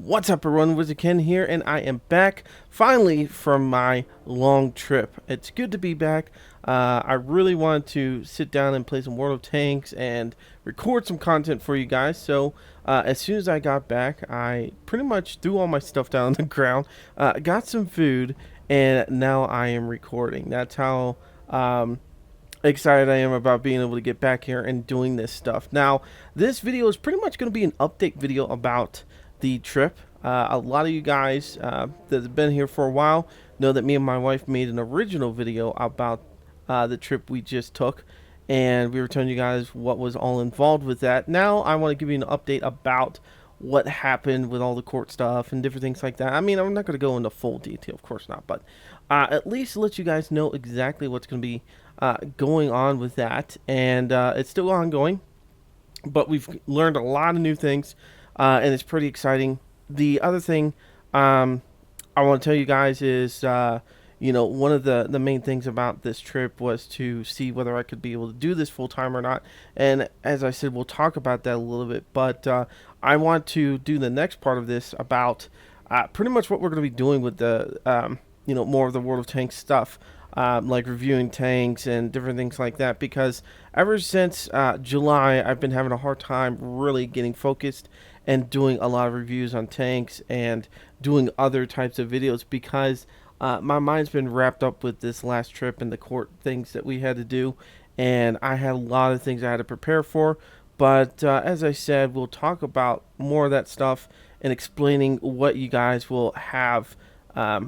What's up everyone, WizardKen here, and I am back finally from my long trip. It's good to be back. I really wanted to sit down and play some World of Tanks and record some content for you guys. So as soon as I got back, I pretty much threw all my stuff down on the ground, got some food, and now I am recording. That's how excited I am about being able to get back here and doing this stuff. Now, this video is pretty much going to be an update video about the trip. A lot of you guys that have been here for a while know that me and my wife made an original video about the trip we just took, and we were telling you guys what was all involved with that. Now I want to give you an update about what happened with all the court stuff and different things like that. I mean, I'm not going to go into full detail, of course not, but at least let you guys know exactly what's going to be going on with that. And it's still ongoing, but we've learned a lot of new things, and it's pretty exciting. The other thing I want to tell you guys is, one of the main things about this trip was to see whether I could be able to do this full time or not. And as I said, we'll talk about that a little bit. But I want to do the next part of this about pretty much what we're going to be doing with the, more of the World of Tanks stuff. Like reviewing tanks and different things like that, because ever since July, I've been having a hard time really getting focused and doing a lot of reviews on tanks and doing other types of videos, because my mind's been wrapped up with this last trip and the court things that we had to do, and I had a lot of things I had to prepare for. But as I said, we'll talk about more of that stuff and explaining what you guys will have,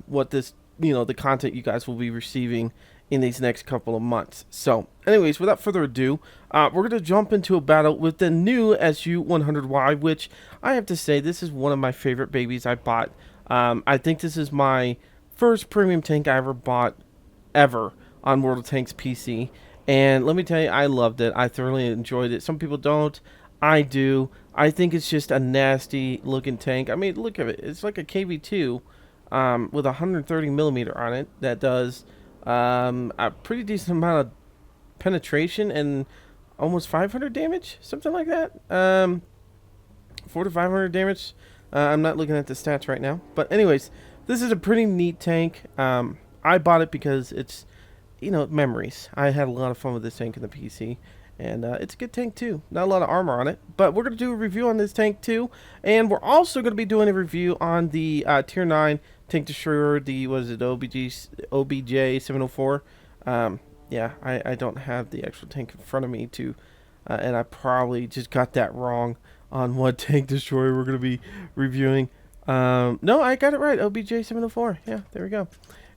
what this the content you guys will be receiving in these next couple of months. So anyways, without further ado, we're going to jump into a battle with the new SU-100Y, which I have to say, this is one of my favorite babies I bought. I think this is my first premium tank I ever bought ever on World of Tanks PC, and let me tell you, I loved it. I thoroughly enjoyed it. Some people don't. I do. I think it's just a nasty looking tank. I mean, look at it. It's like a KV2 with 130 millimeter on it that does a pretty decent amount of penetration and almost 500 damage, something like that. 4 to 500 damage. I'm not looking at the stats right now, but anyways, this is a pretty neat tank. I bought it because it's memories. I had a lot of fun with this tank in the PC. And it's a good tank too. Not a lot of armor on it, but we're going to do a review on this tank too. And we're also going to be doing a review on the Tier 9 Tank Destroyer, the, OBJ 704. Yeah, I don't have the actual tank in front of me to, and I probably just got that wrong on what Tank Destroyer we're going to be reviewing. No, I got it right, OBJ 704. Yeah, there we go.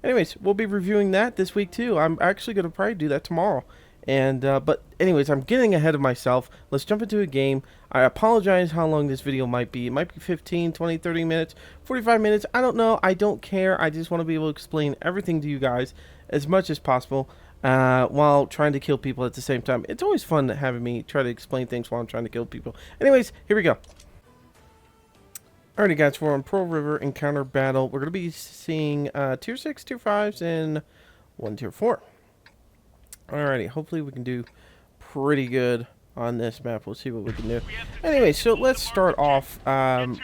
Anyways, we'll be reviewing that this week too. I'm actually going to probably do that tomorrow. And but anyways, I'm getting ahead of myself. Let's jump into a game. I apologize how long this video might be. It might be 15, 20, 30 minutes, 45 minutes. I don't know. I don't care. I just want to be able to explain everything to you guys as much as possible while trying to kill people at the same time. It's always fun having me try to explain things while I'm trying to kill people. Anyways, here we go. Alrighty guys, we're on Pearl River Encounter Battle. We're going to be seeing Tier 6, Tier 5s, and 1 Tier 4. Alrighty, hopefully we can do pretty good on this map. We'll see what we can do. Anyway, so let's start off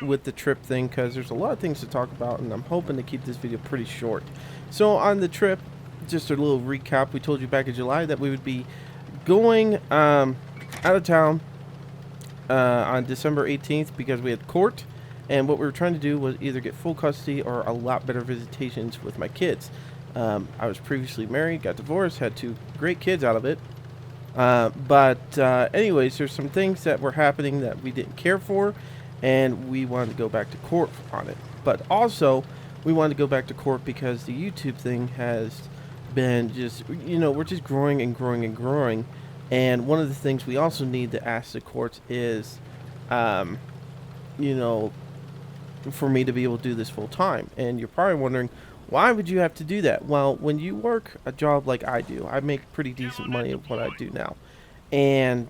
with the trip thing, because there's a lot of things to talk about, and I'm hoping to keep this video pretty short. So on the trip, just a little recap. We told you back in July that we would be going out of town on December 18th because we had court, and what we were trying to do was either get full custody or a lot better visitations with my kids. I was previously married, got divorced, had 2 great kids out of it. Anyways, there's some things that were happening that we didn't care for, and we wanted to go back to court on it. But also, we wanted to go back to court because the YouTube thing has been just, we're just growing and growing and growing. And one of the things we also need to ask the courts is, for me to be able to do this full time. And you're probably wondering, why would you have to do that? Well, when you work a job like I do, I make pretty decent money of what I do now. And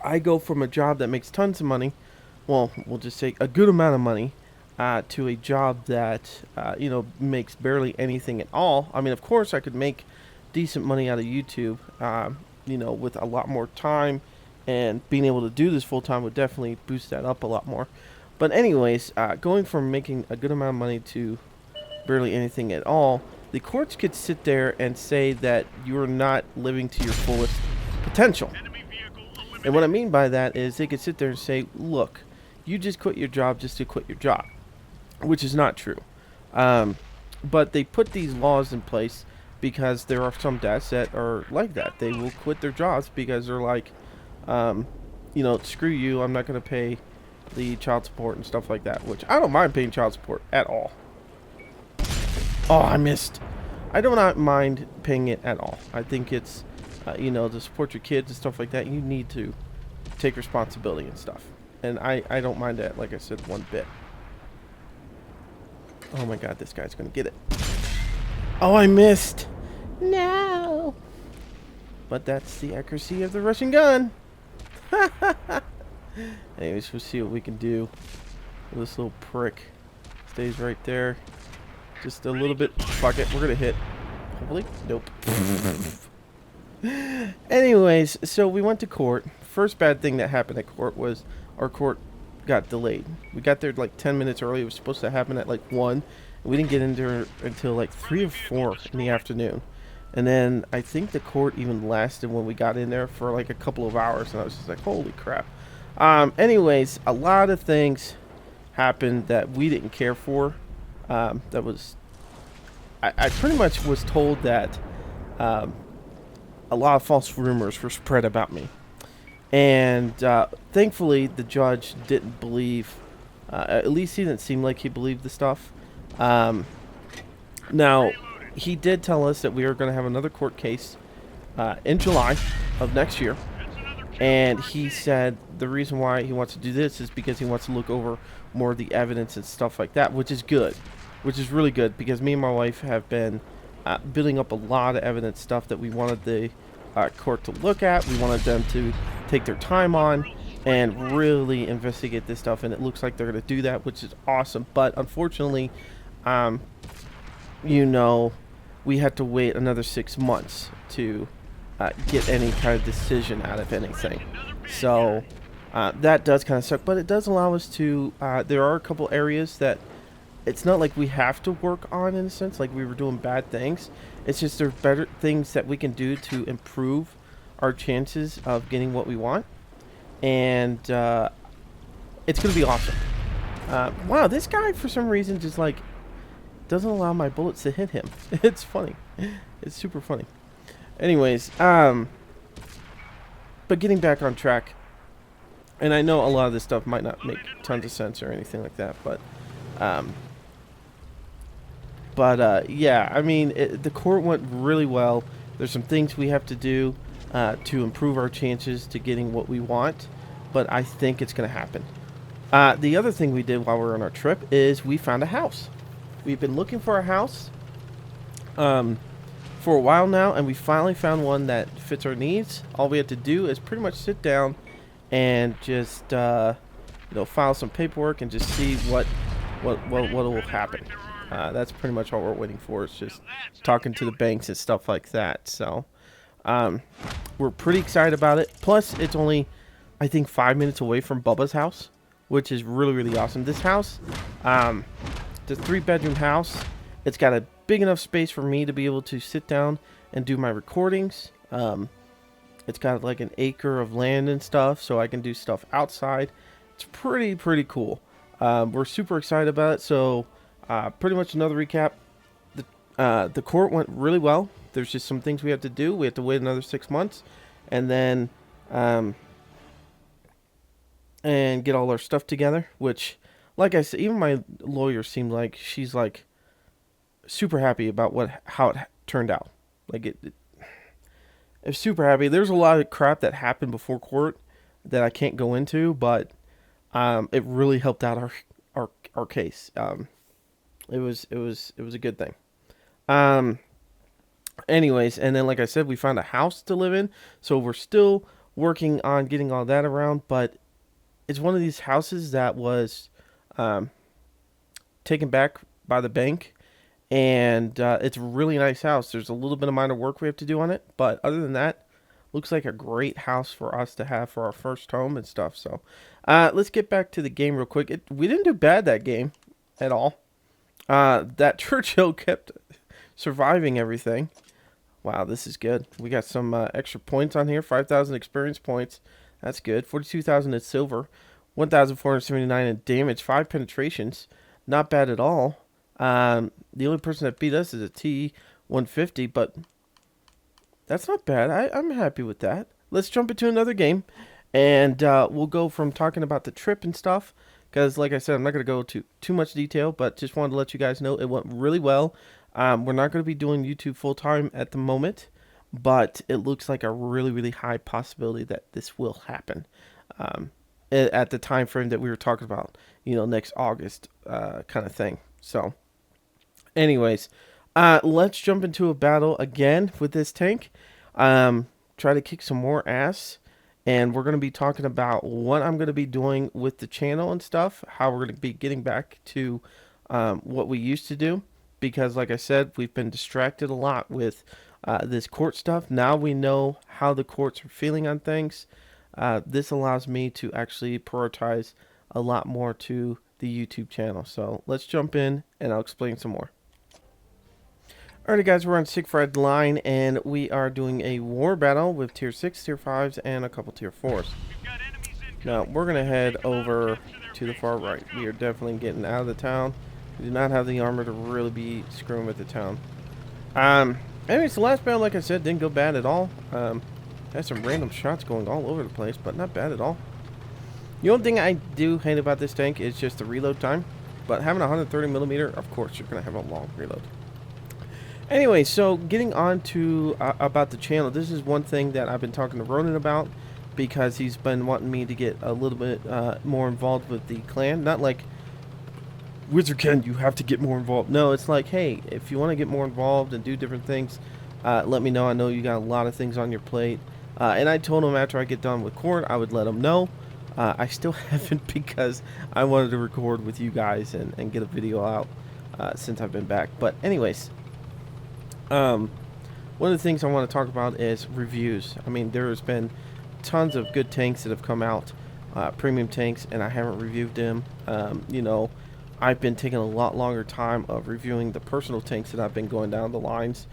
I go from a job that makes tons of money, well, we'll just say a good amount of money, to a job that, makes barely anything at all. I mean, of course, I could make decent money out of YouTube, with a lot more time, and being able to do this full time would definitely boost that up a lot more. But anyways, going from making a good amount of money to barely anything at all, the courts could sit there and say that you're not living to your fullest potential. And what I mean by that is they could sit there and say, look, you just quit your job just to quit your job, which is not true. But they put these laws in place because there are some dads that are like that. They will quit their jobs because they're like, screw you, I'm not going to pay the child support and stuff like that, which I don't mind paying child support at all. Oh, I missed. I do not mind paying it at all. I think it's, to support your kids and stuff like that, you need to take responsibility and stuff. And I don't mind that, like I said, one bit. Oh my god, this guy's going to get it. Oh, I missed. No. But that's the accuracy of the Russian gun. Anyways, we'll see what we can do. This little prick stays right there. Just a little bit. Fuck it. We're going to hit. Hopefully. Nope. Anyways, so we went to court. First bad thing that happened at court was our court got delayed. We got there like 10 minutes early. It was supposed to happen at like 1. And we didn't get in there until like 3 or 4 in the afternoon. And then I think the court even lasted when we got in there for like a couple of hours. And I was just like, holy crap. Anyways, a lot of things happened that we didn't care for. That was, I pretty much was told that a lot of false rumors were spread about me. And thankfully, the judge didn't believe, at least he didn't seem like he believed the stuff. Now, he did tell us that we are going to have another court case in July of next year. And he said the reason why he wants to do this is because he wants to look over more of the evidence and stuff like that, which is good. Which is really good because me and my wife have been building up a lot of evidence stuff that we wanted the court to look at. We wanted them to take their time on and really investigate this stuff. And it looks like they're going to do that, which is awesome. But unfortunately, we had to wait another 6 months to get any kind of decision out of anything. So that does kind of suck, but it does allow us to, there are a couple areas that it's not like we have to work on in a sense, like we were doing bad things. It's just there's better things that we can do to improve our chances of getting what we want. And it's going to be awesome. Wow, this guy for some reason just like doesn't allow my bullets to hit him. It's funny. It's super funny. Anyways, but getting back on track, and I know a lot of this stuff might not make tons of sense or anything like that, but yeah, I mean, the court went really well. There's some things we have to do to improve our chances to getting what we want, but I think it's going to happen. The other thing we did while we were on our trip is we found a house. We've been looking for a house for a while now, and we finally found one that fits our needs. All we have to do is pretty much sit down and just file some paperwork and just see what will happen. That's pretty much all we're waiting for. It's just talking to the banks and stuff like that. So we're pretty excited about it. Plus, it's only, I think, 5 minutes away from Bubba's house, which is really, really awesome. This house, it's a 3-bedroom house. It's got a big enough space for me to be able to sit down and do my recordings. It's got like an acre of land and stuff, so I can do stuff outside. It's pretty cool. We're super excited about it. So pretty much another recap. The court went really well. There's just some things we have to do. We have to wait another 6 months, and then and get all our stuff together. Which, like I said, even my lawyer seemed like she's like super happy about how it turned out. Like it was super happy. There's a lot of crap that happened before court that I can't go into, but it really helped out our case. It was a good thing. Anyways, and then like I said, we found a house to live in, so we're still working on getting all that around, but it's one of these houses that was taken back by the bank, and it's a really nice house. There's a little bit of minor work we have to do on it, but other than that, looks like a great house for us to have for our first home and stuff. So let's get back to the game real quick. We didn't do bad that game at all. That Churchill kept surviving everything. Wow, this is good. We got some extra points on here. 5,000 experience points. That's good. 42,000 in silver. 1,479 in damage. 5 penetrations. Not bad at all. The only person that beat us is a T-150, but that's not bad. I'm happy with that. Let's jump into another game, and we'll go from talking about the trip and stuff, because like I said, I'm not going to go to too much detail, but just wanted to let you guys know it went really well. We're not going to be doing YouTube full-time at the moment, but it looks like a really, really high possibility that this will happen at the time frame that we were talking about, you know, next August kind of thing. So anyways, let's jump into a battle again with this tank. Try to kick some more ass. And we're going to be talking about what I'm going to be doing with the channel and stuff. How we're going to be getting back to what we used to do. Because like I said, we've been distracted a lot with this court stuff. Now we know how the courts are feeling on things. This allows me to actually prioritize a lot more to the YouTube channel. So let's jump in and I'll explain some more. Alrighty guys, we're on Siegfried line and we are doing a war battle with tier 6, tier 5s, and a couple tier 4s. Now we're going to head over to the far right. We are definitely getting out of the town. We do not have the armor to really be screwing with the town. Anyways, the last battle, like I said, didn't go bad at all. Had some random shots going all over the place, but not bad at all. The only thing I do hate about this tank is just the reload time. But having a 130mm, of course, you're going to have a long reload. Anyway, so getting on to about the channel, this is one thing that I've been talking to Ronan about because he's been wanting me to get a little bit more involved with the clan. Not like, WizardKen, you have to get more involved. No, it's like, hey, if you want to get more involved and do different things, let me know. I know you got a lot of things on your plate. And I told him after I get done with court, I would let him know. I still haven't because I wanted to record with you guys and get a video out since I've been back. But anyways, one of the things I want to talk about is reviews. I mean, there has been tons of good tanks that have come out, premium tanks, and I haven't reviewed them. You know, I've been taking a lot longer time of reviewing the personal tanks that I've been going down the lines.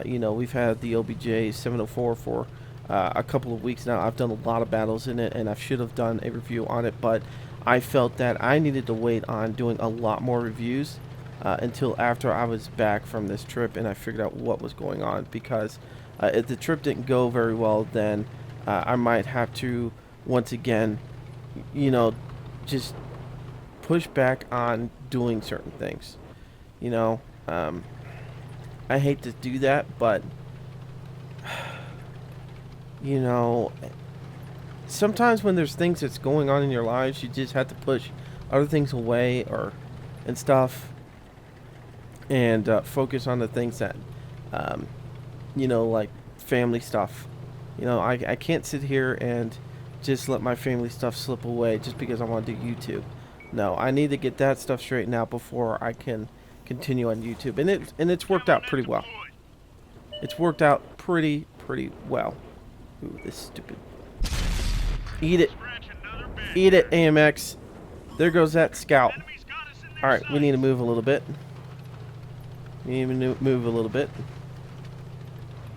You know, we've had the OBJ 704 for a couple of weeks now. I've done a lot of battles in it, and I should have done a review on it, but I felt that I needed to wait on doing a lot more reviews until after I was back from this trip and I figured out what was going on, because if the trip didn't go very well, then I might have to once again, you know, just push back on doing certain things. You know, I hate to do that, but you know, sometimes when there's things that's going on in your lives, you just have to push other things away and stuff, and focus on the things that, you know, like family stuff. You know, I can't sit here and just let my family stuff slip away just because I want to do YouTube. No, I need to get that stuff straightened out before I can continue on YouTube, and it's worked out pretty well. It's worked out pretty well. Ooh, this stupid. Eat it. Eat it, AMX. There goes that scout. Alright, we need to move a little bit. We need to move a little bit.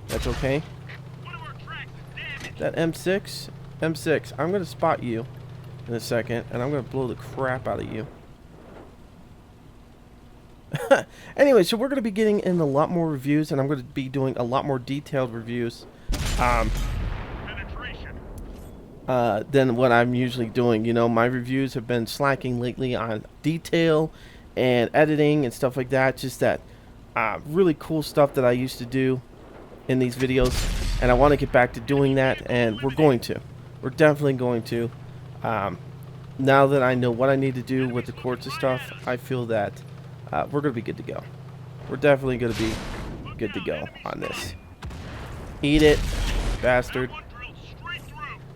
That's okay. That M6, I'm going to spot you in a second, and I'm going to blow the crap out of you. Anyway, so we're going to be getting in a lot more reviews, and I'm going to be doing a lot more detailed reviews than what I'm usually doing. You know, my reviews have been slacking lately on detail and editing and stuff like that. Just that really cool stuff that I used to do in these videos, and I want to get back to doing that, and we're going to. We're definitely going to. Now that I know what I need to do with the courts and stuff, I feel that we're going to be good to go. We're definitely going to be good to go on this. Eat it, bastard.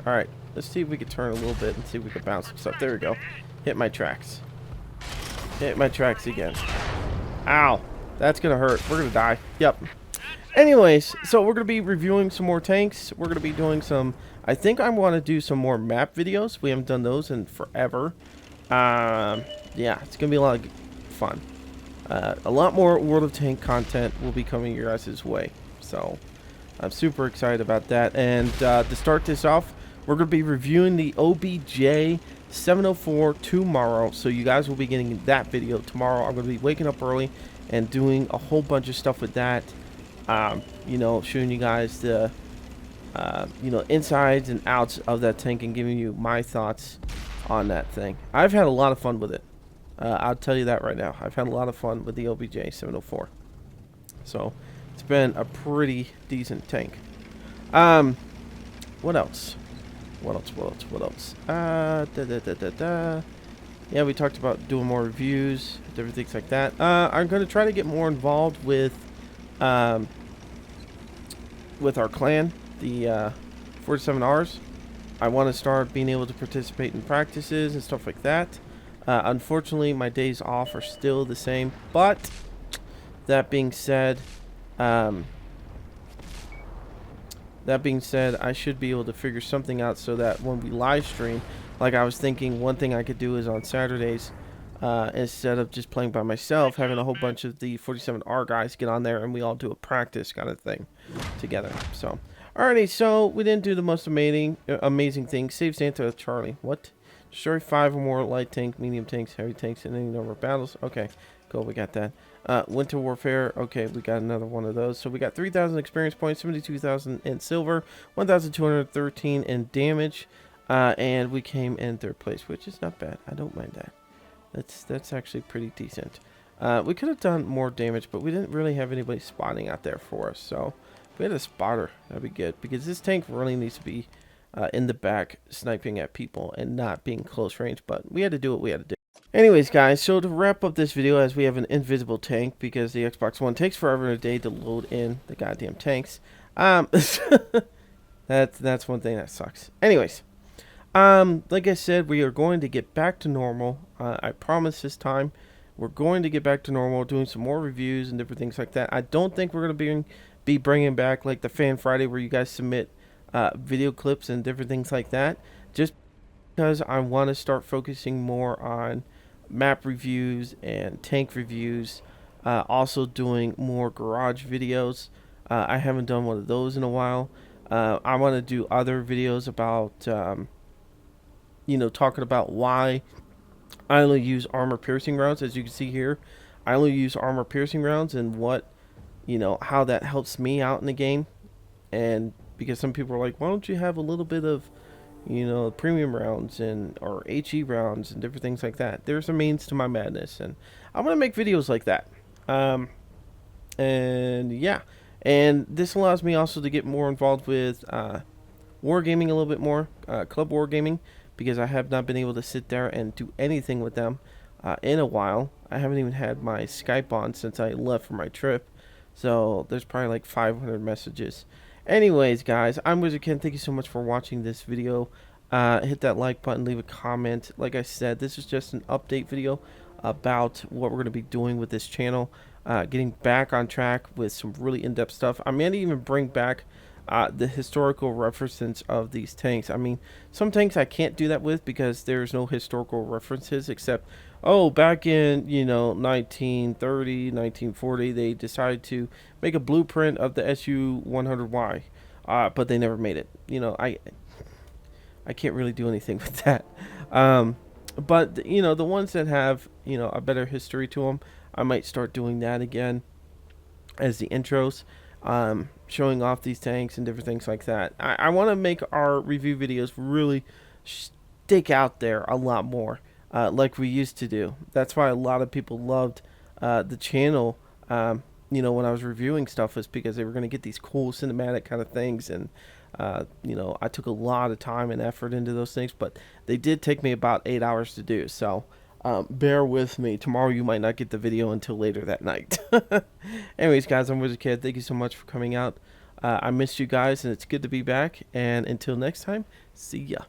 Alright, let's see if we can turn a little bit and see if we can bounce some stuff. There we go. Hit my tracks. Hit my tracks again. Ow. That's going to hurt. We're going to die. Yep. Anyways, so we're going to be reviewing some more tanks. We're going to be doing some... I think I want to do some more map videos. We haven't done those in forever. Yeah, it's going to be a lot of fun. A lot more World of Tank content will be coming your guys' way. So, I'm super excited about that. And to start this off, we're going to be reviewing the OBJ 704 tomorrow. So you guys will be getting that video tomorrow. I'm going to be waking up early and doing a whole bunch of stuff with that. You know, showing you guys the, you know, insides and outs of that tank and giving you my thoughts on that thing. I've had a lot of fun with it. I'll tell you that right now. I've had a lot of fun with the OBJ 704. So, it's been a pretty decent tank. What else? What else? Yeah, we talked about doing more reviews, different things like that. I'm going to try to get more involved with our clan, the 47Rs. I want to start being able to participate in practices and stuff like that. Unfortunately, my days off are still the same, but that being said, I should be able to figure something out so that when we live stream, like I was thinking, one thing I could do is on Saturdays, instead of just playing by myself, having a whole bunch of the 47R guys get on there and we all do a practice kind of thing together. So, alrighty, so we didn't do the most amazing thing. Save Santa with Charlie. What? Destroy 5 or more light tank, medium tanks, heavy tanks in any number of battles. Okay, cool, we got that. Winter Warfare. Okay, we got another one of those. So we got 3,000 experience points, 72,000 in silver, 1,213 in damage, and we came in 3rd place, which is not bad. I don't mind that. That's actually pretty decent. We could have done more damage, but we didn't really have anybody spotting out there for us. So if we had a spotter, that'd be good, because this tank really needs to be in the back sniping at people and not being close range, but we had to do what we had to do. Anyways, guys, so to wrap up this video, as we have an invisible tank because the Xbox One takes forever and a day to load in the goddamn tanks. That's one thing that sucks. Anyways, like I said, we are going to get back to normal. I promise this time we're going to get back to normal, doing some more reviews and different things like that. I don't think we're going to be bringing back like the Fan Friday where you guys submit video clips and different things like that, just because I want to start focusing more on map reviews and tank reviews, also doing more garage videos. I haven't done one of those in a while. I want to do other videos about you know, talking about why I only use armor piercing rounds. As you can see here, I only use armor piercing rounds, and what, you know, how that helps me out in the game. And because some people are like, why don't you have a little bit of, you know, premium rounds and or HE rounds and different things like that. There's a means to my madness, and I'm gonna make videos like that. And yeah, and this allows me also to get more involved with wargaming a little bit more, club wargaming, because I have not been able to sit there and do anything with them in a while. I haven't even had my Skype on since I left for my trip, so there's probably like 500 messages. Anyways, guys, I'm WizardKen. Thank you so much for watching this video. Hit that like button, leave a comment. Like I said, this is just an update video about what we're going to be doing with this channel. Getting back on track with some really in-depth stuff. I may even bring back the historical references of these tanks. I mean, some tanks I can't do that with because there's no historical references except, oh, back in, you know, 1930, 1940, they decided to make a blueprint of the SU-100Y, but they never made it. You know, I can't really do anything with that. But, you know, the ones that have, you know, a better history to them, I might start doing that again as the intros, showing off these tanks and different things like that. I want to make our review videos really stick out there a lot more, like we used to do. That's why a lot of people loved the channel, you know, when I was reviewing stuff, was because they were going to get these cool cinematic kind of things. And you know, I took a lot of time and effort into those things, but they did take me about 8 hours to do. So bear with me. Tomorrow you might not get the video until later that night. Anyways, guys, I'm WizardKen. Thank you so much for coming out. I missed you guys, and it's good to be back. And until next time, see ya.